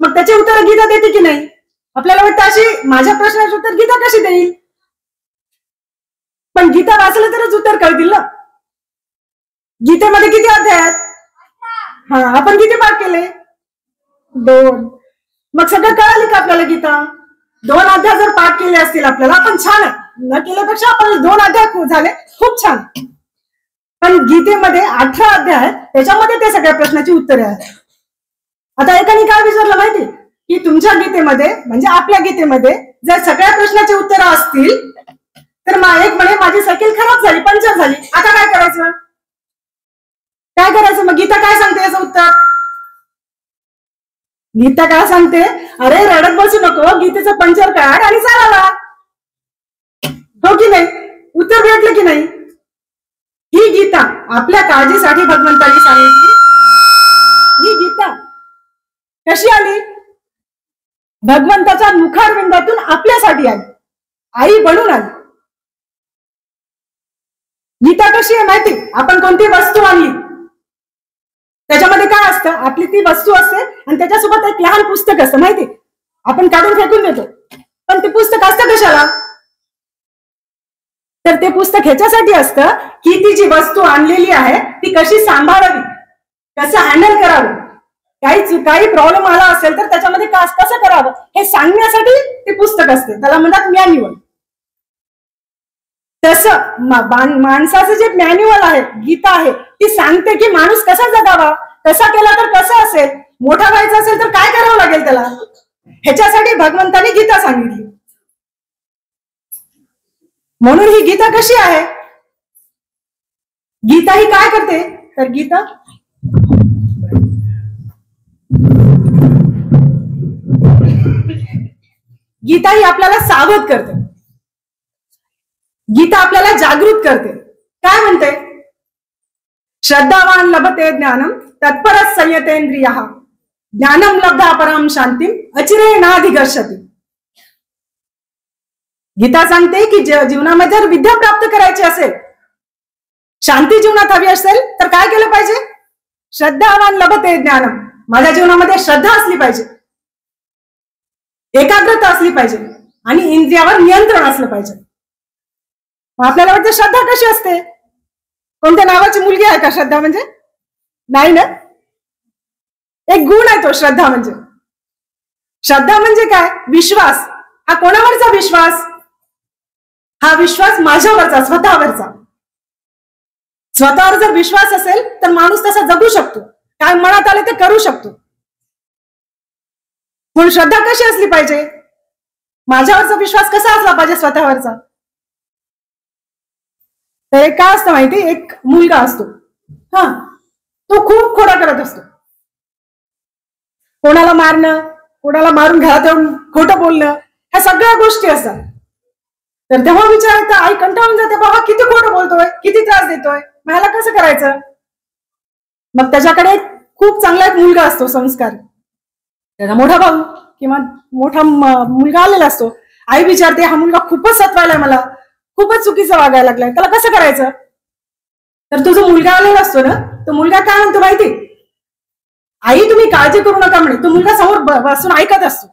मग त्याचे उत्तर गीता देते की नाही? आपल्याला वाटतं अशी माझ्या प्रश्नाचे उत्तर गीता कशी देईल? पण गीता वाचलं तरच उत्तर कळतील ना. गीतेमध्ये किती अध्याय आहेत? आपण किती पाठ केले? 2. मग सगळं कळाली का आपल्याला गीता? 2 अध्याय जर पाठ केले असतील आपल्याला, आपण छान आहे. न केल्यापेक्षा आपण 2 अध्याय झाले, खूप छान. पण गीतेमध्ये 18 अध्याय आहेत, त्याच्यामध्ये ते सगळ्या प्रश्नाची उत्तरे आहेत. आता एकाने काय विचारलं माहिती की तुमच्या गीतेमध्ये म्हणजे आपल्या गीतेमध्ये जर सगळ्या प्रश्नाची उत्तरं असतील तर एक म्हणे माझी सायकल खराब झाली, पंक्चर झाली, आता काय करायचं? काय करायचं? मग गीता काय सांगते याचं उत्तर? गीता काय सांगते? अरे रडत बसू नको, गीतेचं पंक्चर काढ आणि चालावा. हो की नाही? उत्तर भेटलं की नाही? ही गीता आपल्या काळजीसाठी भगवंतांनी सांगितली. ही गीता कशी आली? भगवंताच्या मुखारविंदातून आपल्यासाठी आली, आई बनून आली. गीता कशी आहे माहिती? आपण कोणती वस्तू आणली त्याच्यामध्ये काय असतं? आपली ती वस्तू असते आणि त्याच्यासोबत एक लहान पुस्तक असतं माहिती. आपण काढून फेकून देतो, पण ते पुस्तक असतं कशाला? तर ते पुस्तक ह्याच्यासाठी असतं की ती जी वस्तू आणलेली आहे ती कशी सांभाळावी, कसं हँडल करावं, काही प्रॉब्लेम आला असेल तर त्याच्यामध्ये कसं करावं हे सांगण्यासाठी ते पुस्तक असते. त्याला म्हणतात मॅन्युअल. तसं माणसाचं जे मॅन्युअल आहे, गीता आहे, ती सांगते की माणूस कसा जगावा, कसा केला तर कसं असेल, मोठा व्हायचं असेल तर काय करावं लागेल त्याला. ह्याच्यासाठी भगवंताने गीता सांगितली. म्हणून ही गीता कशी आहे? गीता ही काय करते? तर गीता ही आपल्याला सावध करते. गीता आपल्याला जागृत करते. काय म्हणते? श्रद्धावान लभते ज्ञानम तत्परः संयतेंद्रियः ज्ञानम लब्धा पराम शांतीम अचिरेणाधिगच्छति. गीता सांगते की जीवनामध्ये जर विद्या प्राप्त करायची असेल, शांती जीवनात हवी असेल तर काय केलं पाहिजे? श्रद्धावान लभते ज्ञानम. माझ्या जीवनामध्ये श्रद्धा असली पाहिजे, एकाग्रता असली पाहिजे आणि इंद्रियावर नियंत्रण असलं पाहिजे. आपल्याला वाटतं श्रद्धा कशी असते? कोणत्या नावाची मुलगी आहे का श्रद्धा म्हणजे? नाही ना. एक गुण आहे तो श्रद्धा म्हणजे. श्रद्धा म्हणजे काय? विश्वास. हा कोणावरचा विश्वास? हा विश्वास माझ्यावरचा, स्वतःवरचा. स्वतःवर जर विश्वास असेल तर माणूस तसा जगू शकतो, काय मनात आले ते करू शकतो. म्हणून श्रद्धा कशी असली पाहिजे? माझ्यावरचा विश्वास कसा असला पाहिजे स्वतःवरचा? तर एक काय असतं माहिती? एक मुलगा असतो, तो खूप खोडा करत असतो. कोणाला मारणं, कोणाला मारून घरात येऊन खोटं बोलणं, ह्या सगळ्या गोष्टी असतात. तर तेव्हा विचार येतो, आई कंटाळून जाते, बाबा किती खोटं बोलतोय, किती त्रास देतोय, मला कसं करायचं? मग त्याच्याकडे खूप चांगला एक मुलगा असतो, संस्कार, त्याचा मोठा भाऊ किंवा मोठा मुलगा आलेला असतो. आई विचारते, हा मुलगा खूपच सतवायलाय, मला खूपच चुकीचं वागायला लागलाय, त्याला कसं करायचं? तर तो जो मुलगा आलेला असतो ना, तो मुलगा काय म्हणतो माहिती? आई तुम्ही काळजी करू नका म्हणे. तो मुलगा समोर बसून ऐकत असतो.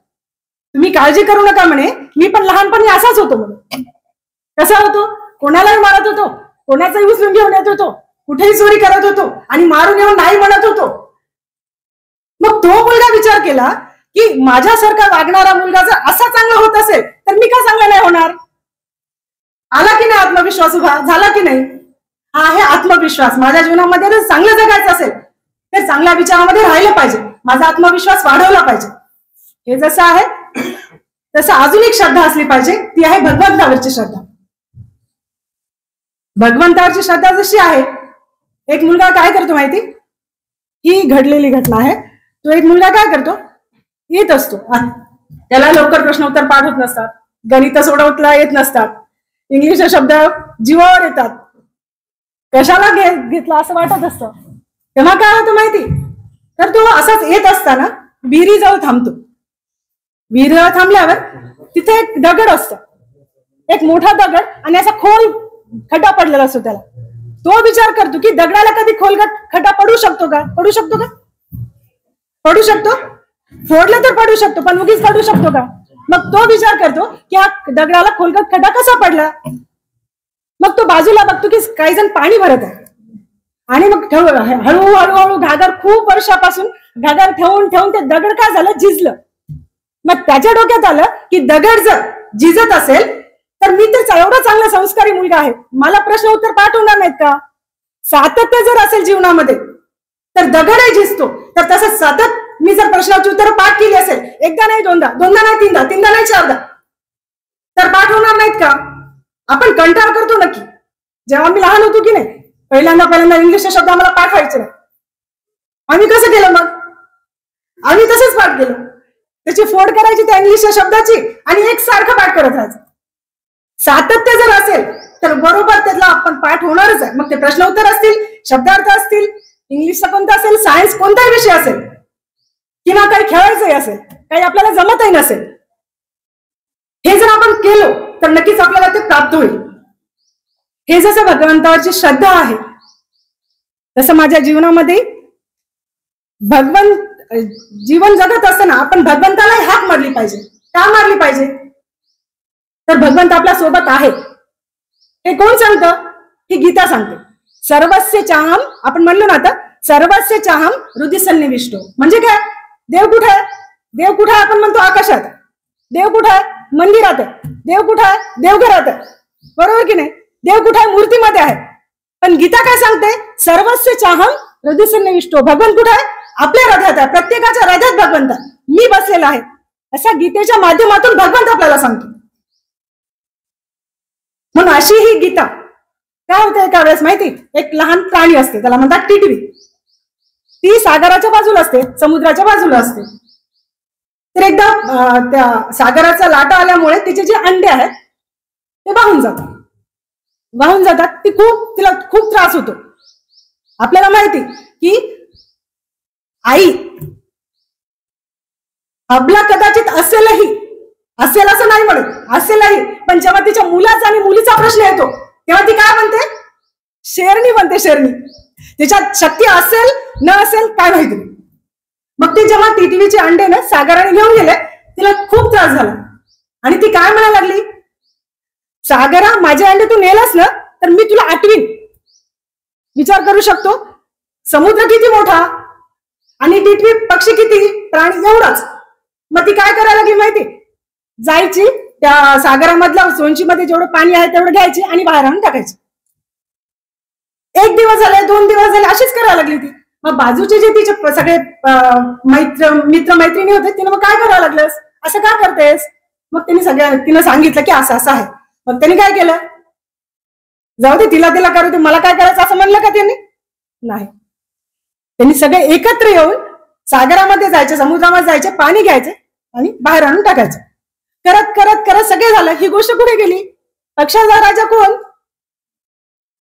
तुम्ही काळजी करू नका म्हणे, मी पण लहानपणी असाच होतो म्हणे. कसा होतो? कोणालाही मारत होतो, कोणाचाही उचलून घेऊन येत होतो, कुठेही चोरी करत होतो आणि मारून येऊन नाही म्हणत होतो. मग तो मुलगा विचार केला की माझ्यासारखा वागणारा मुलगा जर असा चांगला होत असेल तर मी का चांगला नाही होणार? आला की नाही आत्मविश्वास उभा झाला की नाही? हा आहे आत्मविश्वास. माझ्या जीवनामध्ये जर चांगलं जगायचं असेल तर चांगल्या विचारामध्ये राहिलं पाहिजे, माझा आत्मविश्वास वाढवला पाहिजे. हे जसं आहे तसं अजून एक श्रद्धा असली पाहिजे, ती आहे भगवंतावरची श्रद्धा. भगवंतावरची श्रद्धा जशी आहे, एक मुलगा काय करतो माहिती? ही घडलेली घटना आहे. तो एक मुलगा काय करतो? येत असतो, त्याला लवकर प्रश्न उत्तर पाठ होत नसतात, गणित सोडवता येत नसतात, इंग्लिशचे शब्द जीवावर येतात, कशाला घेतला असं वाटत असतं. तेव्हा काय होतं माहिती? तर तो असाच येत असताना विहिरीजवळ थांबतो. विहिरीजवळ थांबल्यावर तिथे एक दगड असतो, एक मोठा दगड, आणि असा खोल खड्डा पडलेला असतो. त्याला तो विचार करतो की दगडाला कधी खोल खड्डा पडू शकतो का? पडू शकतो का? पडू शकतो. फोडलं तर पडू शकतो, पण उगीच पडू शकतो का? मग तो विचार करतो की हा दगडाला खोलगट खड्डा कसा पडला. मग तो बाजूला बघतो की काही जण पाणी भरत आहे, आणि मग हळूहळू घागर खूप वर्षापासून घागर ठेवून ठेवून ते दगड काय झालं, झिजलं. मग त्याच्या डोक्यात आलं की दगड जर झिजत असेल तर मी तर एवढा चांगला संस्कारी मुलगा आहे, मला प्रश्न उत्तर पाठ होणार नाहीत का? सातत्य जर असेल जीवनामध्ये तर दगडही झिजतो. तर तसं सतत मी जर प्रश्नाची उत्तर पाठ केली असेल, एकदा नाही दोनदा, दोनदा नाही तीनदा, तीनदा नाही चारदा, तर पाठ होणार नाहीत का? आपण कंटाळ करतो नक्की. जेव्हा मी लहान होतो की नाही, पहिल्यांदा इंग्लिशचे शब्द आम्हाला पाठ व्हायचे नाही. आम्ही कसं केलं मग? आम्ही तसंच पाठ केलं. त्याची फोड करायची त्या इंग्लिशच्या शब्दाची आणि एकसारखं पाठ करत राहायचं. सातत्य जर असेल तर बरोबर त्यातला आपण पाठ होणारच आहे. मग ते प्रश्न उत्तर असतील, शब्दार्थ असतील, इंग्लिशचा कोणता असेल, सायन्स कोणताही विषय असेल, किंवा काही खेळायचंही असेल, काही आपल्याला जमतही नसेल, हे जर आपण केलं तर नक्कीच आपल्याला ते प्राप्त होईल. हे जसं भगवंतावरची श्रद्धा आहे, तसं माझ्या जीवनामध्ये जीवन जगत असताना आपण भगवंताला हाक मारली पाहिजे. का मारली पाहिजे? तर भगवंत आपल्या सोबत आहे. हे कोण सांगतं? ही गीता सांगते. सर्वस्य चाहम, आपण म्हणलो ना आता, सर्वस्य चाहम हृदय सन्निविष्टो. म्हणजे काय? देव कुठे आहे? देव कुठे आहे? आपण म्हणतो आकाशात. देव कुठे आहे? मंदिरात आहे. देव कुठे आहे? देवघरात आहे. बरोबर की नाही? देव कुठे आहे? मूर्तीमध्ये आहे. पण गीता काय सांगते? सर्वस्य चाहम हृदय सन्निविष्टो. भगवंत कुठे आहे? आपल्या हृदयात आहे. प्रत्येकाच्या हृदयात भगवंत मी बसलेला आहे. अशा गीतेच्या माध्यमातून भगवंत आपल्याला सांगतो. म्हणून अशी ही गीता. काय होतं एका वेळेस माहिती? एक लहान प्राणी असते, त्याला म्हणतात टिटवी. ती सागराच्या बाजूला असते, समुद्राच्या बाजूला असते. तर एकदा त्या सागराचा लाटा आल्यामुळे तिचे जे अंडे आहेत ते वाहून जातात. तिला खूप त्रास होतो. आपल्याला माहिती की आई अबला कदाचित असेल असं नाही म्हणत, असेलही, पण जेव्हा तिच्या मुलाचा आणि मुलीचा प्रश्न येतो तेव्हा ती काय म्हणते? शेरणी म्हणते, शेरणी. तिच्यात शक्ती असेल न असेल काय माहिती. मग ती जेव्हा टिटवीचे अंडे ना सागराने घेऊन गेले, तिला खूप त्रास झाला आणि ती काय म्हणायला लागली? सागरा, माझे अंडे तू नेलास ना तर मी तुला आठवीन. विचार करू शकतो, समुद्र किती मोठा आणि टिटवी पक्षी किती, प्राणी एवढाच. मग ती काय करायला लागली माहिती? जायची त्या सागरामधल्या सोनशीमध्ये जेवढं पाणी आहे तेवढं घ्यायची आणि बाहेर आणून टाकायची. 1 दिवस झाले, 2 दिवस झाले, अशीच करायला लागली ती. मग बाजूचे जे तिचे सगळे मित्र मैत्रिणी होते, तिने मग काय करायला लागलंस, असं का करतेस? मग तिने सांगितलं की असं असं आहे. मग त्यांनी काय केलं? जाऊ दे, तिला करू दे, मला काय करायचं असं म्हणलं का त्यांनी? नाही. त्यांनी सगळे एकत्र येऊन सागरामध्ये जायचे, समुद्रामध्ये जायचे, पाणी घ्यायचे आणि बाहेर आणून टाकायचं. करत करत करत सगळे झालं. ही गोष्ट कुठे गेली? पक्षाचा राजा कोण?